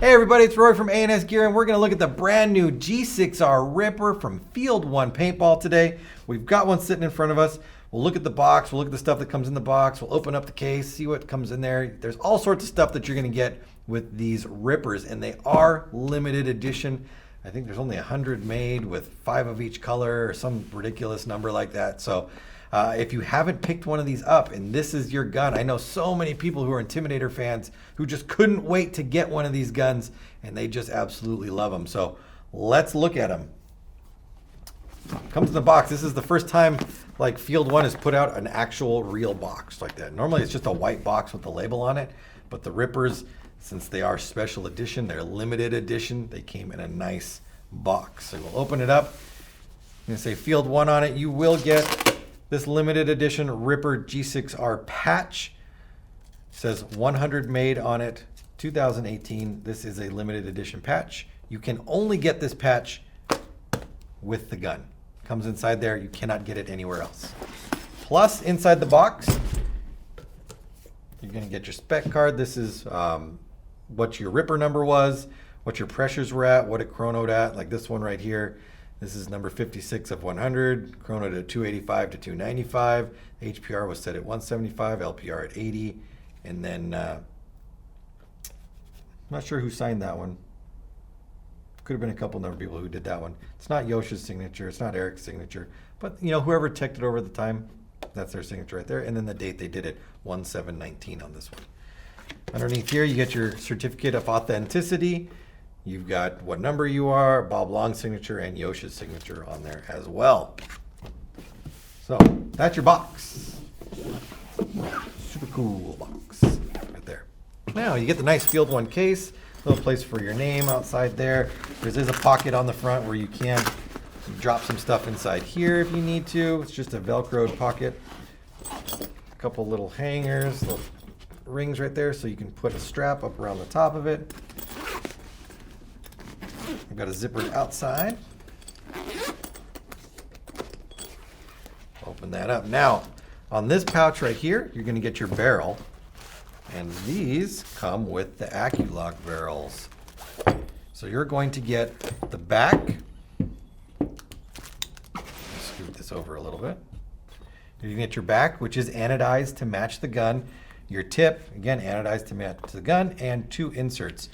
Hey everybody, it's Roy from A&S Gear, and we're going to look at the brand new G6R Ripper from Field 1 Paintball today. We've got one sitting in front of us. We'll look at the box, we'll look at the stuff that comes in the box, we'll open up the case, see what comes in there. There's all sorts of stuff that you're going to get with these Rippers, and they are limited edition. I think there's only 100 made with 5 of each color or some ridiculous number like that. So if you haven't picked one of these up and this is your gun, I know so many people who are Intimidator fans who just couldn't wait to get one of these guns, and they just absolutely love them. So let's look at them. Comes in the box. This is the first time like Field 1 has put out an actual real box like that. Normally it's just a white box with the label on it, but the Rippers, since they are special edition, they're limited edition, they came in a nice box. So we'll open it up. I'm gonna say Field 1 on it. You will get this limited edition Ripper G6R patch. It says 100 made on it, 2018. This is a limited edition patch. You can only get this patch with the gun. Comes inside there, you cannot get it anywhere else. Plus, inside the box, you're gonna get your spec card. This is what your Ripper number was, what your pressures were at, what it chronoed at, like this one right here. This is number 56 of 100, chronoed at 285 to 295. HPR was set at 175, LPR at 80. And then, I'm not sure who signed that one. Could have been a couple number of people who did that one. It's not Yosh's signature, it's not Eric's signature, but you know, whoever checked it over the time, that's their signature right there. And then the date they did it, 1/7/19 on this one. Underneath here, you get your certificate of authenticity. You've got what number you are, Bob Long's signature, and Yosh's signature on there as well. So that's your box. Super cool box right there. Now you get the nice Field 1 case, little place for your name outside there. There's a pocket on the front where you can drop some stuff inside here if you need to. It's just a Velcroed pocket. A couple little hangers, little rings right there, so you can put a strap up around the top of it. I've got a zipper outside. Open that up. Now, on this pouch right here, you're going to get your barrel. And these come with the AccuLock barrels. So you're going to get the back. Scoot this over a little bit. You're going to get your back, which is anodized to match the gun. Your tip, again, anodized to match the gun, and 2 inserts.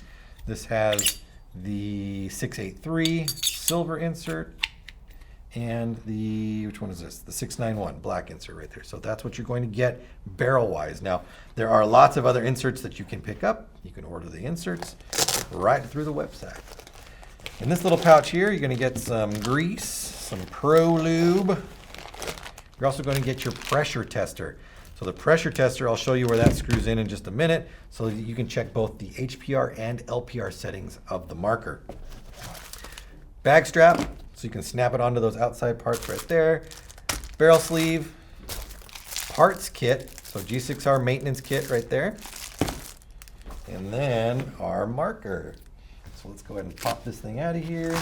This has the 683 silver insert and the, which one is this? The 691 black insert right there. So that's what you're going to get barrel-wise. Now, there are lots of other inserts that you can pick up. You can order the inserts right through the website. In this little pouch here, you're going to get some grease, some Pro Lube. You're also going to get your pressure tester. So the pressure tester, I'll show you where that screws in just a minute, so that you can check both the HPR and LPR settings of the marker. Bag strap, so you can snap it onto those outside parts right there. Barrel sleeve, parts kit, so G6R maintenance kit right there. And then our marker. So let's go ahead and pop this thing out of here.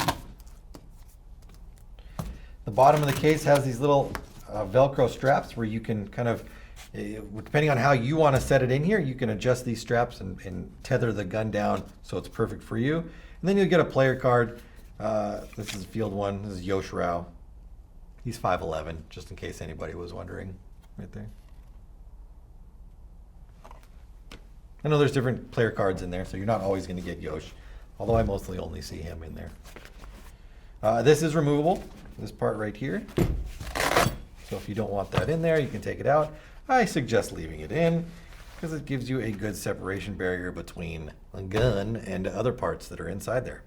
The bottom of the case has these little Velcro straps where you can kind of, depending on how you want to set it in here, you can adjust these straps and tether the gun down so it's perfect for you. And then you'll get a player card. This is Field 1. This is Yosh Rao. He's 5'11", just in case anybody was wondering right there. I know there's different player cards in there, so you're not always going to get Yosh, although I mostly only see him in there. This is removable, this part right here. So if you don't want that in there, you can take it out. I suggest leaving it in because it gives you a good separation barrier between the gun and other parts that are inside there.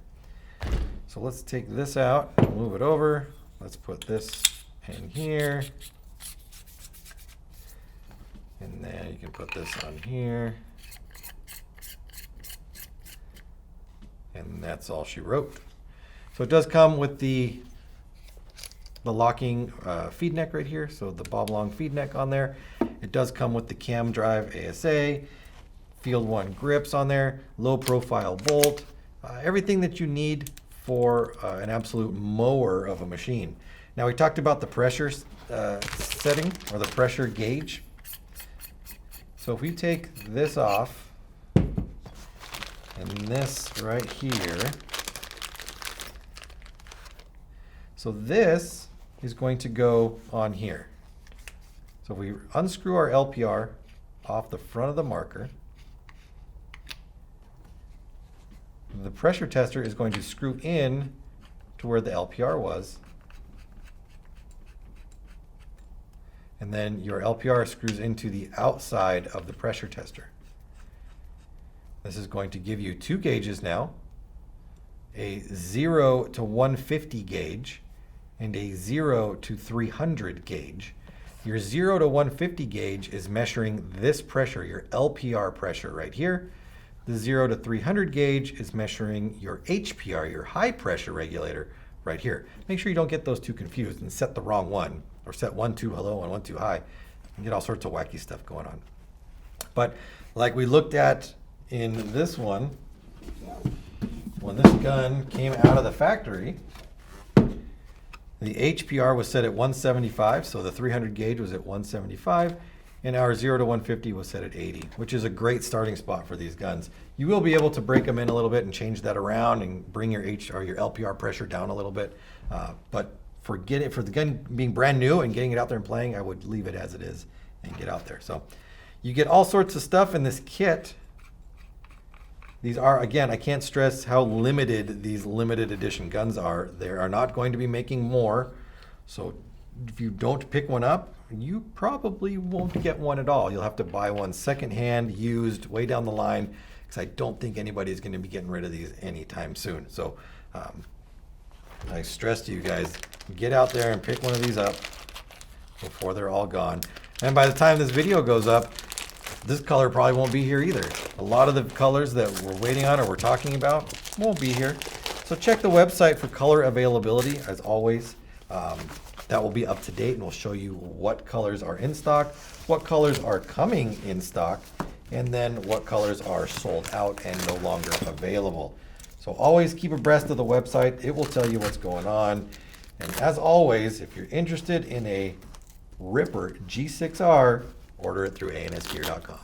So let's take this out and move it over. Let's put this in here. And then you can put this on here. And that's all she wrote. So it does come with the locking feed neck right here, so the Bob Long feed neck on there. It does come with the cam drive ASA, Field 1 grips on there, low profile bolt, everything that you need for an absolute mower of a machine. Now we talked about the pressure setting, or the pressure gauge. So if we take this off, and this right here. So this is going to go on here. So if we unscrew our LPR off the front of the marker, the pressure tester is going to screw in to where the LPR was. And then your LPR screws into the outside of the pressure tester. This is going to give you two gauges now, a 0 to 150 gauge and a 0 to 300 gauge. Your 0 to 150 gauge is measuring this pressure, your LPR pressure right here. The 0 to 300 gauge is measuring your HPR, your high pressure regulator right here. Make sure you don't get those two confused and set the wrong one, or set one too low and one too high. You get all sorts of wacky stuff going on. But like we looked at in this one, when this gun came out of the factory, the HPR was set at 175, so the 300 gauge was at 175, and our 0 to 150 was set at 80, which is a great starting spot for these guns. You will be able to break them in a little bit and change that around and bring your your LPR pressure down a little bit, but for the gun being brand new and getting it out there and playing, I would leave it as it is and get out there. So you get all sorts of stuff in this kit. These are, again, I can't stress how limited these limited edition guns are. They are not going to be making more. So if you don't pick one up, you probably won't get one at all. You'll have to buy one secondhand, used, way down the line, because I don't think anybody's going to be getting rid of these anytime soon. So I stress to you guys, get out there and pick one of these up before they're all gone. And by the time this video goes up, this color probably won't be here either. A lot of the colors that we're waiting on or we're talking about won't be here. So check the website for color availability, as always. That will be up to date and we'll show you what colors are in stock, what colors are coming in stock, and then what colors are sold out and no longer available. So always keep abreast of the website. It will tell you what's going on. And as always, if you're interested in a Ripper G6R, order it through ansgear.com.